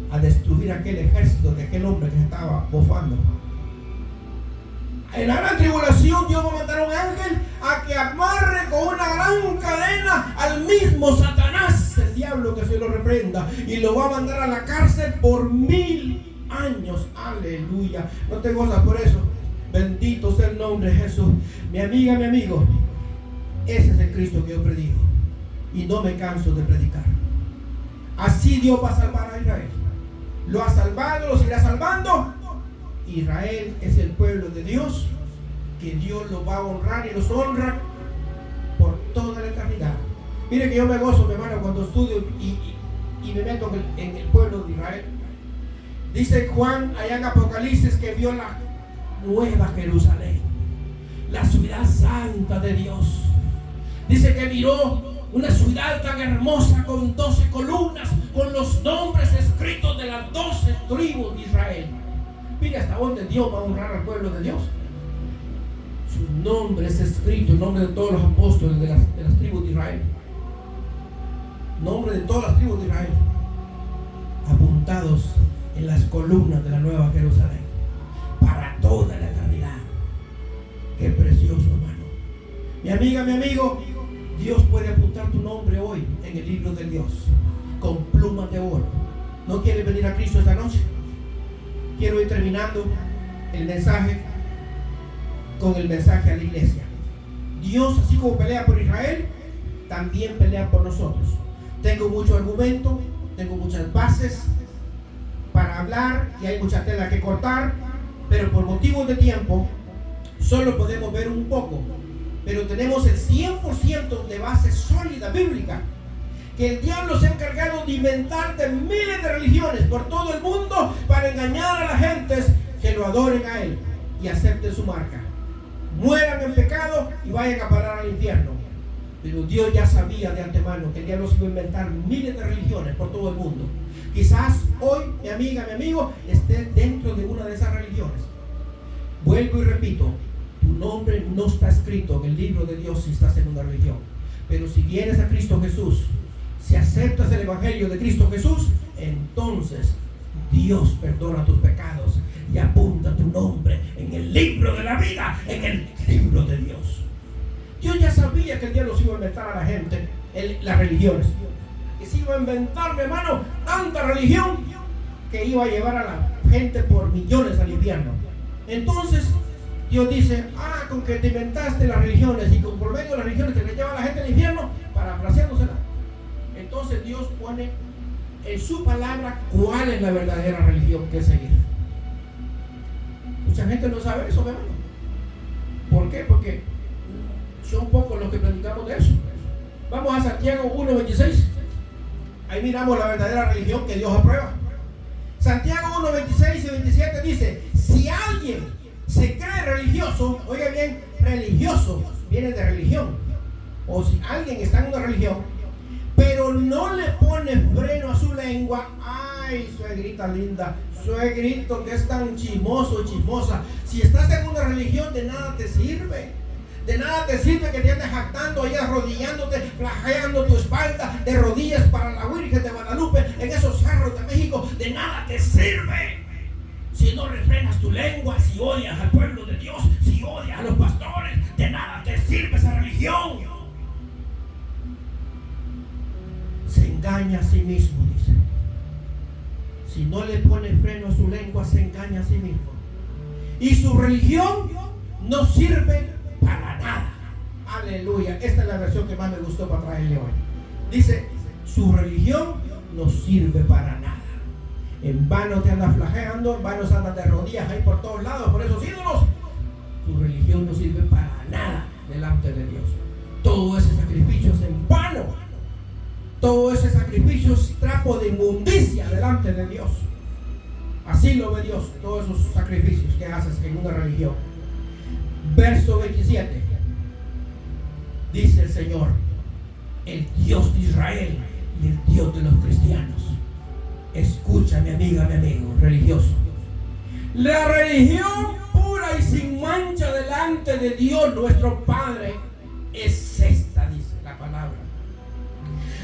a destruir aquel ejército de aquel hombre que se estaba bofando. En la gran tribulación Dios va a mandar un ángel a que amarre con una gran cadena al mismo Satanás, el diablo, que se lo reprenda, y lo va a mandar a la cárcel por 1000 años. Aleluya. No te gozas por eso. Bendito sea el nombre de Jesús. Mi amiga, mi amigo, ese es el Cristo que yo predico, y no me canso de predicar. Así Dios va a salvar a Israel. Lo ha salvado, lo seguirá salvando. Israel es el pueblo de Dios, que Dios lo va a honrar y los honra por toda la eternidad. Mire que yo me gozo, mi hermano, cuando estudio y me meto en el pueblo de Israel. Dice Juan allá en Apocalipsis que vio la nueva Jerusalén, la ciudad santa de Dios. Dice que miró Una ciudad tan hermosa con 12 columnas, con los nombres escritos de las 12 tribus de Israel. Mire hasta dónde Dios va a honrar al pueblo de Dios. Sus nombres escritos, el nombre de todos los apóstoles de las tribus de Israel. Nombre de todas las tribus de Israel. Apuntados en las columnas de la Nueva Jerusalén. Para toda la eternidad. Qué precioso, hermano. Mi amiga, mi amigo, Dios puede apuntar tu nombre hoy en el libro de Dios con plumas de oro. ¿No quieres venir a Cristo esta noche? Quiero ir terminando el mensaje con el mensaje a la iglesia. Dios, así como pelea por Israel, también pelea por nosotros. Tengo mucho argumento, tengo muchas bases para hablar y hay mucha tela que cortar, pero por motivos de tiempo solo podemos ver un poco. Pero tenemos el 100% de base sólida bíblica, que el diablo se ha encargado de inventar de miles de religiones por todo el mundo para engañar a las gentes que lo adoren a él y acepten su marca, mueran en pecado y vayan a parar al infierno. Pero Dios ya sabía de antemano que el diablo se iba a inventar miles de religiones por todo el mundo. Quizás hoy, mi amiga, mi amigo, estés dentro de una de esas religiones. Vuelvo y repito, tu nombre no está escrito en el libro de Dios si estás en una religión. Pero si vienes a Cristo Jesús, si aceptas el evangelio de Cristo Jesús, entonces Dios perdona tus pecados y apunta tu nombre en el libro de la vida, en el libro de Dios. Dios ya sabía que el diablo se iba a inventar a la gente, las religiones, que se iba a inventar, mi hermano, tanta religión que iba a llevar a la gente por millones al infierno. Entonces Dios dice, con que te inventaste las religiones y con por medio de las religiones que le lleva a la gente al infierno, parafraseándosela. Entonces Dios pone en su palabra cuál es la verdadera religión que seguir. Mucha gente no sabe eso, mi hermano. ¿Por qué? Porque son pocos los que predicamos de eso. Vamos a Santiago 1:26. Ahí miramos la verdadera religión que Dios aprueba. Santiago 1:26 y 27 dice, si alguien se cree religioso, oiga bien, religioso viene de religión, o si alguien está en una religión, pero no le pone freno a su lengua, ay, suegrita linda, suegrito que es tan chismoso, chismosa, si estás en una religión de nada te sirve. De nada te sirve que te andes jactando ahí, arrodillándote, flageando tu espalda de rodillas para la Virgen de Guadalupe en esos cerros de México. De nada te sirve si no refrenas tu lengua, si odias al pueblo de Dios, si odias a los pastores. De nada te sirve esa religión. Se engaña a sí mismo, dice. Si no le pone freno a su lengua, se engaña a sí mismo. Y su religión no sirve para nada. Aleluya. Esta es la versión que más me gustó para traerle hoy. Dice, su religión no sirve para nada. En vano te andas flageando, en vano andas de rodillas ahí por todos lados por esos ídolos. Tu religión no sirve para nada delante de Dios. Todo ese sacrificio es en vano. Todo ese sacrificio es trapo de inmundicia delante de Dios. Así lo ve Dios, todos esos sacrificios que haces en una religión. Verso 27. Dice el Señor, el Dios de Israel y el Dios de los cristianos. Escucha, mi amiga, mi amigo religioso. La religión pura y sin mancha delante de Dios nuestro Padre es esta, dice la palabra: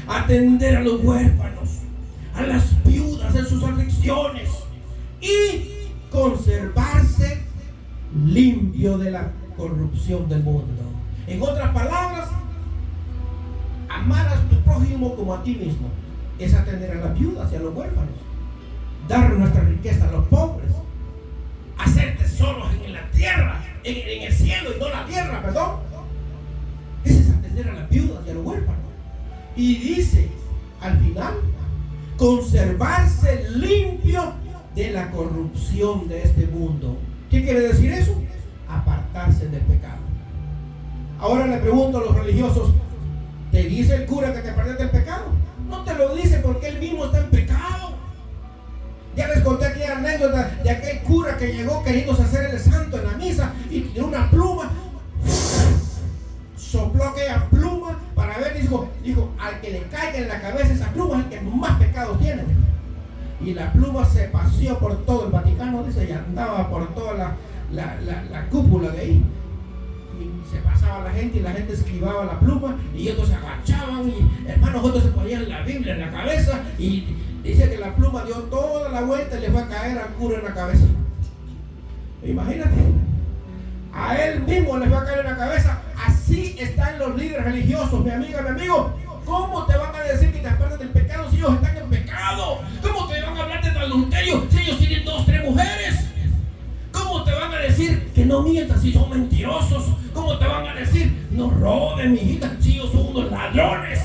atender a los huérfanos, a las viudas en sus aflicciones y conservarse limpio de la corrupción del mundo. En otras palabras, amar a tu prójimo como a ti mismo es atender a las viudas y a los huérfanos, dar nuestra riqueza a los pobres, hacer tesoros en la tierra, en el cielo y no la tierra, perdón. Ese es atender a las viudas y a los huérfanos. Y dice al final, conservarse limpio de la corrupción de este mundo. ¿Qué quiere decir eso? Apartarse del pecado. Ahora le pregunto a los religiosos, ¿te dice el cura que te apartes del pecado? No te lo dice porque él mismo está en pecado. Ya les conté aquella anécdota de aquel cura que llegó queriéndose hacer el santo en la misa y tiró una pluma, sopló aquella pluma para Isabel dijo, al que le caiga en la cabeza esa pluma es el que más pecados tiene. Y la pluma se paseó por todo el Vaticano, dice, y andaba por toda la cúpula de ahí. Y se pasaba la gente y la gente esquivaba la pluma y otros se agachaban y hermanos otros se ponían la Biblia en la cabeza y dice que la pluma dio toda la vuelta y le fue a caer al cura en la cabeza. Imagínate, a él mismo le va a caer en la cabeza. Así están los líderes religiosos, mi amiga, mi amigo. ¿Cómo te van a decir que te apartes del pecado si ellos están en pecado? ¿Cómo te van a hablar de adulterio si ellos tienen 2, 3 mujeres? ¿Cómo te van a decir que no mientas si son mentirosos? ¿Cómo te van a decir no roben, mi hijita, si ellos son unos ladrones?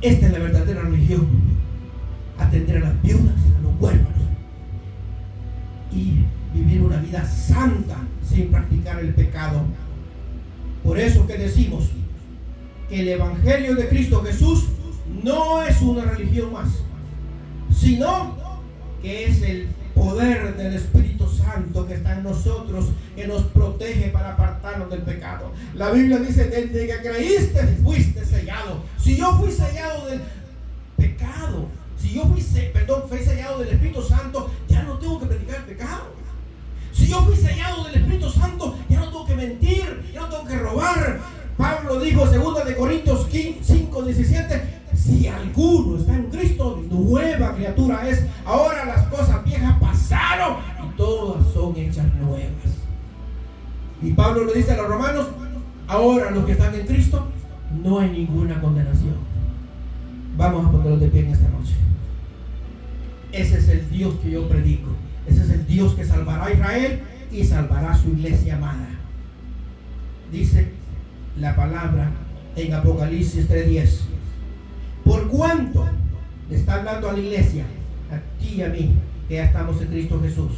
Esta es la verdadera religión: atender a las viudas, a los huérfanos y vivir una vida santa sin practicar el pecado. Por eso que decimos que el Evangelio de Cristo Jesús no es una religión más, sino que es el poder del Espíritu Santo que está en nosotros, que nos protege para apartarnos del pecado. La Biblia dice, desde que creíste fuiste sellado. Si yo fui sellado del pecado, si yo fui sellado del Espíritu Santo, ya no tengo que practicar el pecado. Si yo fui sellado del Espíritu Santo, ya no tengo que mentir, ya no tengo que robar. Pablo dijo, 2 de Corintios 5:17, si alguno está en Cristo, nueva criatura es. Ahora las cosas viejas pasaron y todas son hechas nuevas. Y Pablo le dice a los romanos, ahora los que están en Cristo, no hay ninguna condenación. Vamos a ponerlos de pie en esta noche. Ese es el Dios que yo predico. Ese es el Dios que salvará a Israel y salvará a su iglesia amada. Dice la palabra en Apocalipsis 3:10. Por cuanto le está hablando a la iglesia, a ti y a mí, que ya estamos en Cristo Jesús.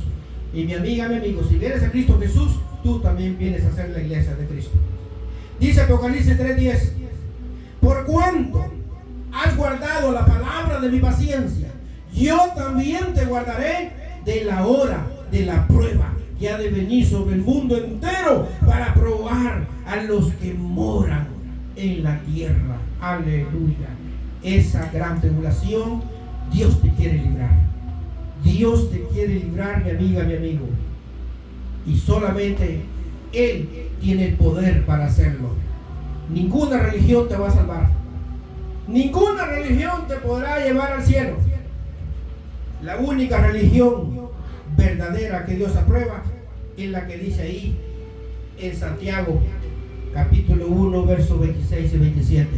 Y mi amiga, mi amigo, si vienes a Cristo Jesús, tú también vienes a ser la iglesia de Cristo. Dice Apocalipsis 3:10. Por cuanto has guardado la palabra de mi paciencia, yo también te guardaré de la hora de la prueba que ha de venir sobre el mundo entero para probar a los que moran en la tierra. Aleluya. Esa gran tribulación Dios te quiere librar. Dios te quiere librar, mi amiga, mi amigo. Y solamente Él tiene el poder para hacerlo. Ninguna religión te va a salvar. Ninguna religión te podrá llevar al cielo. La única religión verdadera que Dios aprueba es la que dice ahí en Santiago capítulo 1 versos 26 y 27.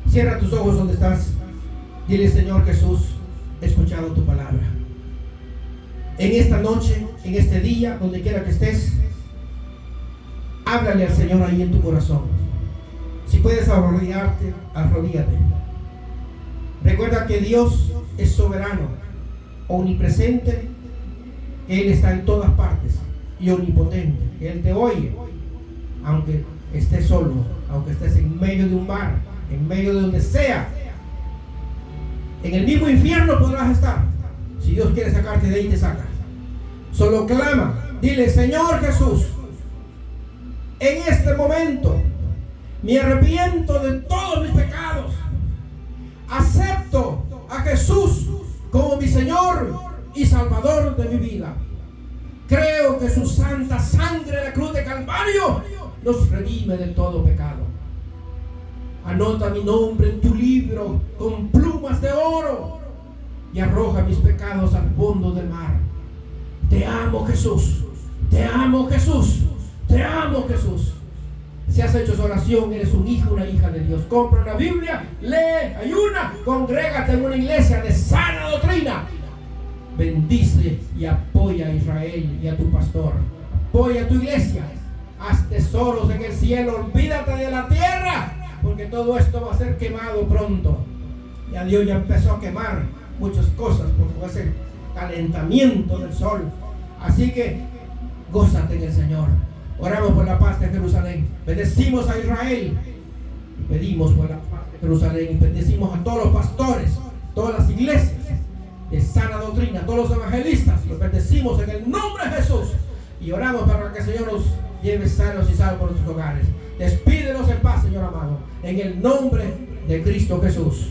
Cierra tus ojos donde estás. Dile, Señor Jesús, he escuchado tu palabra. En esta noche, en este día, donde quiera que estés, háblale al Señor ahí en tu corazón. Si puedes arrodillarte, arrodíllate. Recuerda que Dios es soberano, omnipresente. Él está en todas partes y omnipotente. Él te oye, aunque estés solo, aunque estés en medio de un bar, en medio de donde sea. En el mismo infierno podrás estar. Si Dios quiere sacarte de ahí, te saca. Solo clama, dile, Señor Jesús, en este momento me arrepiento de todos mis pecados. Acepto a Jesús como mi Señor y Salvador de mi vida. Creo que su santa sangre en la cruz de Calvario nos redime de todo pecado. Anota mi nombre en tu libro con plumas de oro y arroja mis pecados al fondo del mar. Te amo, Jesús. Te amo, Jesús. Te amo, Jesús. Si has hecho esa oración, eres un hijo, una hija de Dios. Compra una Biblia, lee, ayuna, congrégate en una iglesia de sana doctrina. Bendice y apoya a Israel y a tu pastor. Apoya a tu iglesia. Haz tesoros en el cielo. Olvídate de la tierra, porque todo esto va a ser quemado pronto. Ya Dios ya empezó a quemar muchas cosas por ese calentamiento del sol. Así que gózate en el Señor. Oramos por la paz de Jerusalén. Bendecimos a Israel y pedimos por la paz de Jerusalén. Y bendecimos a todos los pastores, todas las iglesias de sana doctrina, todos los evangelistas. Los bendecimos en el nombre de Jesús y oramos para que el Señor nos lleve sanos y salvos por nuestros hogares. Despídenos en paz, Señor amado, en el nombre de Cristo Jesús.